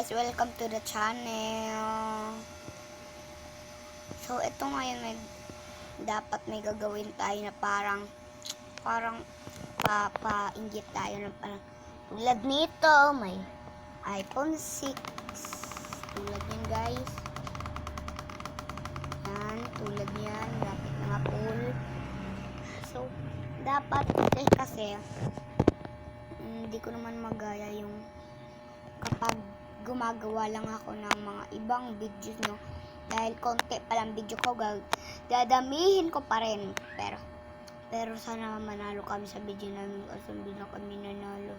guys, welcome to the channel. So ito ngayon dapat may gagawin tayo na parang papainggit tayo na parang tulad nito, may iPhone 6 tulad yan guys. Yan, tulad yan, lapit mga pool. So dapat kasi hindi ko naman magaya yung kapag gumagawa lang ako ng mga ibang videos, no, dahil konti pa lang video ko, dadamihin ko pa rin, pero sana manalo kami sa video namin kasi hindi na kami nanalo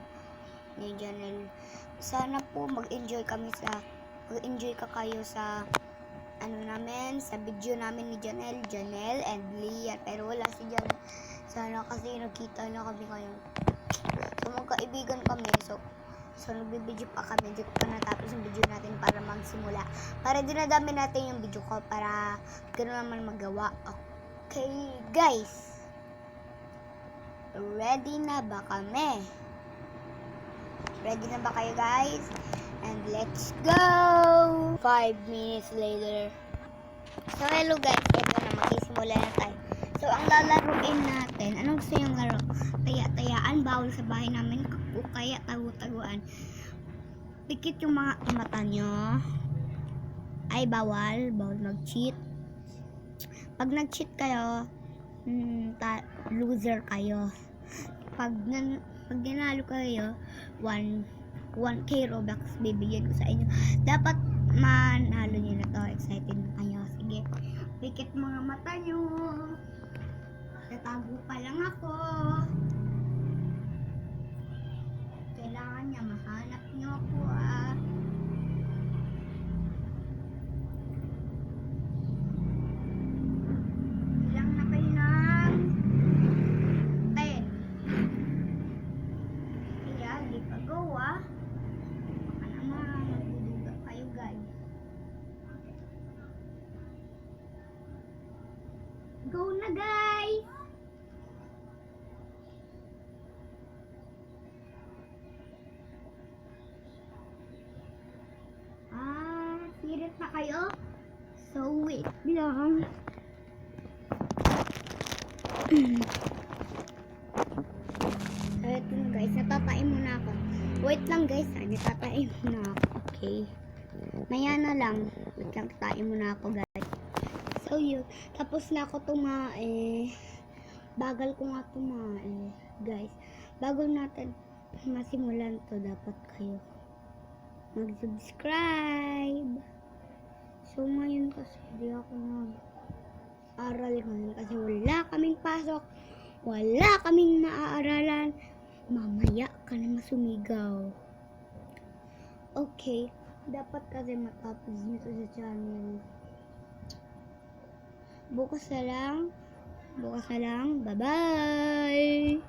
ni Janelle. Sana po mag-enjoy ka kayo sa namin, sa video namin ni Janelle and Lian, pero wala si Janelle. Sana kasi nakita na kami ngayon, so magkaibigan kami, so nagbibideo pa kami, hindi ko pa natapos yung video natin para magsimula, para dinadami natin yung video ko para gano'n naman magawa. Okay guys, ready na ba kami? Ready na ba kayo guys? And let's go! 5 minutes later. So hello guys, ito na, magsisimula na tayo. So ang lalaruin natin, anong gusto yung laro? Taya-tayaan, bawal sa bahay namin, o kaya tagu-taguan. Pikit yung mga mata nyo. Ay bawal mag-cheat. Pag nag-cheat kayo, loser kayo. Pag nanalo kayo, 1k Robux bibigyan ko sa inyo. Dapat manalo nyo na to. Excited na kayo. Sige, pikit mga mata nyo. Tatago pa lang ako. Kailangan niya mahanap niyo ako Ilang na kayo ng 10. Kaya di pa go baka naman magduduga kayo guys. Go na guys. Sirit na kayo? So wait lang. So ito na guys, natatain muna ako. Wait lang guys, natatain muna ako. Okay, maya na lang. Wait lang, tatain muna ako guys. So yun, tapos na ako tumae. Bagal ko nga tumae guys. Bago natin masimulan to, dapat kayo mag-subscribe. So ngayon kasi hindi ako nag-aral ngayon kasi wala kaming pasok, wala kaming maaaralan. Mamaya ka na masumigaw. Okay, dapat kasi matapos nito sa channel. Bukas na lang. Bye bye.